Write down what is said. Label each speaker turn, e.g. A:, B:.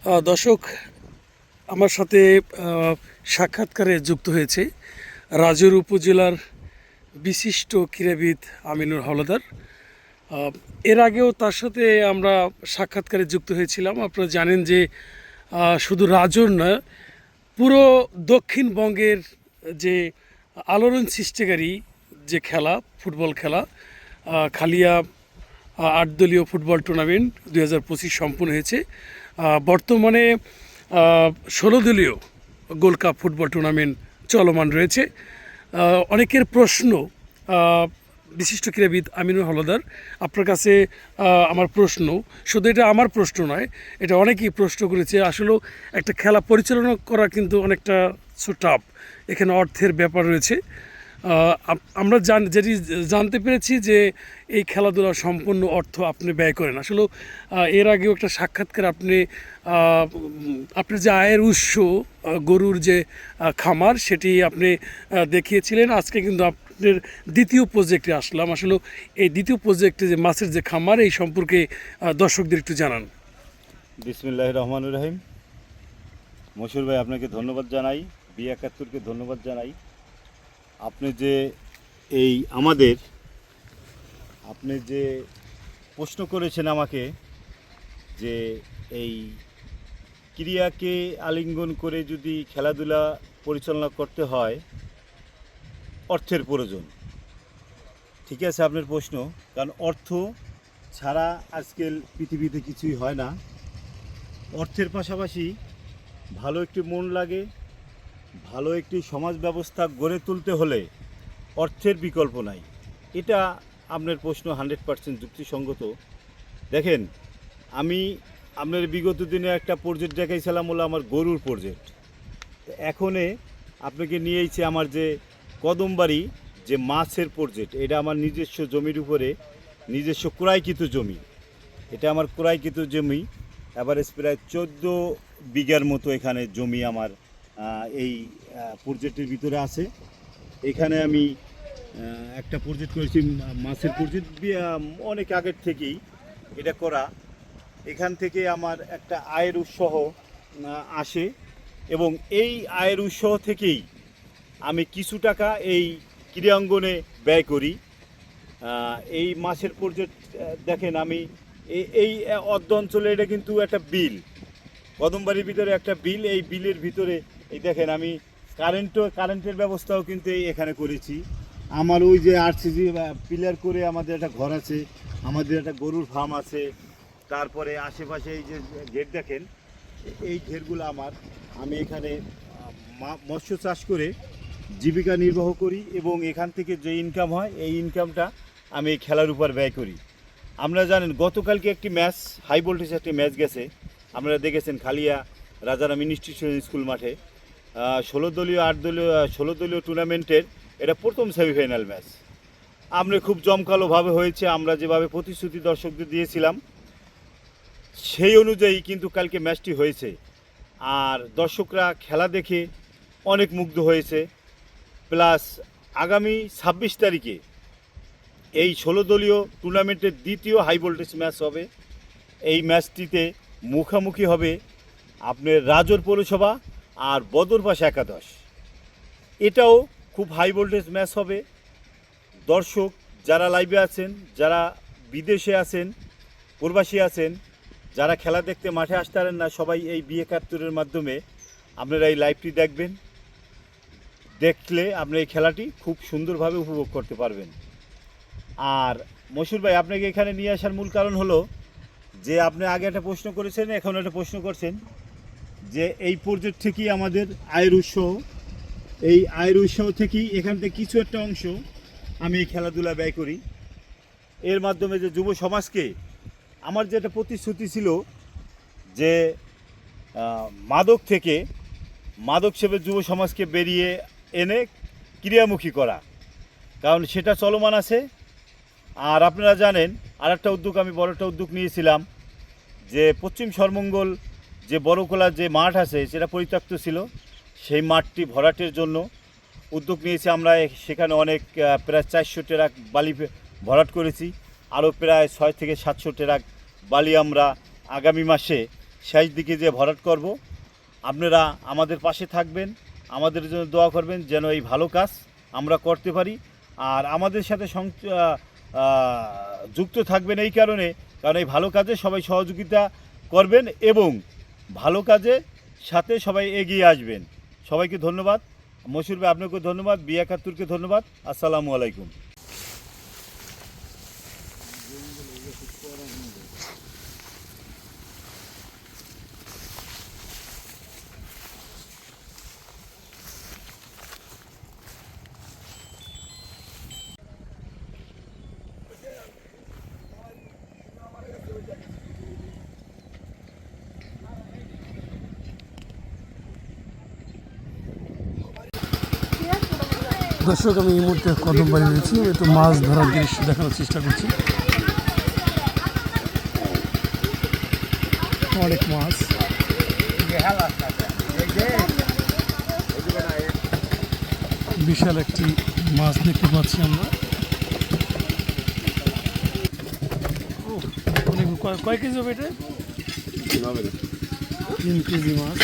A: দর্শক, আমার সাথে সাক্ষাৎকারে যুক্ত হয়েছে রাজুর উপজেলার বিশিষ্ট ক্রীড়াবিদ আমিনুর হাওলাদার। এর আগেও তার সাথে আমরা সাক্ষাৎকারে যুক্ত হয়েছিলাম। আপনারা জানেন যে শুধু রাজুর নয়, পুরো দক্ষিণবঙ্গের যে আলোড়ন সৃষ্টিকারী যে খেলা, ফুটবল খেলা, খালিয়া 8 দলীয় ফুটবল টুর্নামেন্ট 2025 সম্পন্ন হয়েছে। বর্তমানে 16 দলীয় গোল্ড কাপ ফুটবল টুর্নামেন্ট চলমান রয়েছে। অনেকের প্রশ্ন, বিশিষ্ট ক্রীড়াবিদ আমিনুর হাওলাদার, আপনার কাছে আমার প্রশ্ন, শুধু এটা আমার প্রশ্ন নয়, এটা অনেকেই প্রশ্ন করেছে। আসলেও একটা খেলা পরিচালনা করা কিন্তু অনেকটা টাফ, এখানে অর্থের ব্যাপার রয়েছে। আমরা যেটি জানতে পেরেছি যে এই খেলাধুলার সম্পূর্ণ অর্থ আপনি ব্যয় করেন। আসলে এর আগেও একটা সাক্ষাৎকার আপনার যে আয়ের উৎস, গরুর যে খামার, সেটি আপনি দেখিয়েছিলেন। আজকে কিন্তু আপনার দ্বিতীয় প্রজেক্টে আসলাম। আসলে এই দ্বিতীয় প্রজেক্টে যে মাছের যে খামার, এই সম্পর্কে দর্শকদের একটু জানান।
B: বিসমিল্লাহির রহমানির রহিম। মশিউর ভাই, আপনাকে ধন্যবাদ জানাই, B71-কে ধন্যবাদ জানাই। আপনি যে আপনি যে প্রশ্ন করেছেন আমাকে, যে এই ক্রীড়াকে আলিঙ্গন করে যদি খেলাধুলা পরিচালনা করতে হয়, অর্থের প্রয়োজন। ঠিক আছে আপনার প্রশ্ন, কারণ অর্থ ছাড়া আজকাল পৃথিবীতে কিছুই হয় না। অর্থের পাশাপাশি ভালো একটি মন লাগে, ভালো একটি সমাজ ব্যবস্থা গড়ে তুলতে হলে অর্থের বিকল্প নাই। এটা আপনার প্রশ্ন 100% যুক্তিসঙ্গত। দেখেন, আমি আপনার বিগত দিনে একটা প্রজেক্ট দেখাইছিলাম, হলো আমার গরুর প্রজেক্ট। এখনে আপনাকে নিয়েছি আমার যে কদমবাড়ি যে মাছের প্রজেক্ট। এটা আমার নিজস্ব জমির উপরে, নিজস্ব ক্রয়কৃত জমি। এটা আমার ক্রয়কৃত জমি। এভারেজ প্রায় 14 বিঘার মতো এখানে জমি আমার এই প্রজেক্টের ভিতরে আছে। এখানে আমি একটা প্রজেক্ট করেছি, মাছের প্রজেক্ট, অনেক আগের থেকেই এটা করা। এখান থেকে আমার একটা আয়ের উৎস আসে, এবং এই আয়ের উৎস থেকেই আমি কিছু টাকা এই ক্রীড়াঙ্গনে ব্যয় করি। এই মাছের প্রজেক্ট দেখেন, আমি এই অর্ধ অঞ্চলে এটা কিন্তু একটা বিল, কদমবাড়ির ভিতরে একটা বিল। এই বিলের ভিতরে এই দেখেন, আমি কারেন্টের ব্যবস্থাও কিন্তু এখানে করেছি। আমার ওই যে RCC পিলার করে আমাদের একটা ঘর আছে, আমাদের একটা গরুর ফার্ম আছে। তারপরে আশেপাশে এই যে ঘের দেখেন, এই ঘেরগুলো আমার। আমি এখানে মৎস্য চাষ করে জীবিকা নির্বাহ করি, এবং এখান থেকে যে ইনকাম হয়, এই ইনকামটা আমি এই খেলার উপর ব্যয় করি। আপনারা জানেন, গতকালকে একটি ম্যাচ, হাই ভোল্টেজ একটি ম্যাচ গেছে, আপনারা দেখেছেন, খালিয়া রাজারাম ইনস্টিটিউশন স্কুল মাঠে 16 দলীয় টুর্নামেন্টের এটা প্রথম সেমিফাইনাল ম্যাচ। আমরা খুব জমকালোভাবে হয়েছে। আমরা যেভাবে প্রতিশ্রুতি দর্শকদের দিয়েছিলাম, সেই অনুযায়ী কিন্তু কালকে ম্যাচটি হয়েছে। আর দর্শকরা খেলা দেখে অনেক মুগ্ধ হয়েছে। প্লাস আগামী 26 তারিখে এই 16 দলীয় টুর্নামেন্টের দ্বিতীয় হাই ভোল্টেজ ম্যাচ হবে। এই ম্যাচটিতে মুখোমুখি হবে আপনার রাজর পৌরসভা আর বদরপাশ একাদশ। এটাও খুব হাই ভোল্টেজ ম্যাচ হবে। দর্শক যারা লাইভে আছেন, যারা বিদেশে আছেন, প্রবাসী আছেন, যারা খেলা দেখতে মাঠে আসতে পারেন না, সবাই এই B71-এর মাধ্যমে আপনারা এই লাইভটি দেখবেন। দেখলে আপনারা এই খেলাটি খুব সুন্দরভাবে উপভোগ করতে পারবেন। আর মশিউর ভাই, আপনাকে এখানে নিয়ে আসার মূল কারণ হলো যে আপনি আগে একটা প্রশ্ন করেছেন, এখন একটা প্রশ্ন করছেন যে এই প্রজেক্ট থেকেই আমাদের আয়ের উৎস। এই আয়ের উৎস থেকেই এখান থেকে কিছু একটা অংশ আমি এই খেলাধুলা ব্যয় করি। এর মাধ্যমে যে যুব সমাজকে, আমার যেটা প্রতিশ্রুতি ছিল যে মাদক সেবী যুব সমাজকে বেরিয়ে এনে ক্রিয়ামুখী করা, কারণ সেটা চলমান আছে। আর আপনারা জানেন, আর একটা উদ্যোগ, আমি বড় একটা উদ্যোগ নিয়েছিলাম, যে পশ্চিম সরমঙ্গল যে বড়কোলা যে মাঠ আছে, সেটা পরিত্যক্ত ছিল। সেই মাঠটি ভরাটের জন্য উদ্যোগ নিয়েছি আমরা। সেখানে অনেক প্রায় 400 ট্রাক বালি ভরাট করেছি। আরও প্রায় 600 থেকে 700 ট্রাক বালি আমরা আগামী মাসে শেষ দিকে যে ভরাট করব। আপনারা আমাদের পাশে থাকবেন, আমাদের জন্য দোয়া করবেন যেন এই ভালো কাজ আমরা করতে পারি। আর আমাদের সাথে যুক্ত থাকবেন এই কারণে, কারণ এই ভালো কাজে সবাই সহযোগিতা করবেন এবং ভালো কাজের সাথে সবাই এগিয়ে আসবেন। সবাইকে ধন্যবাদ। মশিউর ভাই আপনাকে ধন্যবাদ, B71কে ধন্যবাদ। আসসালামু আলাইকুম।
A: দর্শক, আমি এই মুহূর্তে কদম বাড়ি রয়েছি, একটু মাছ ধরার দৃশ্য দেখানোর চেষ্টা করছি। অনেক মাছ, বিশাল একটি মাছ দেখতে পাচ্ছি আমরা। অনেক কয় কেজি হবে এটা? 3 কেজি মাছ।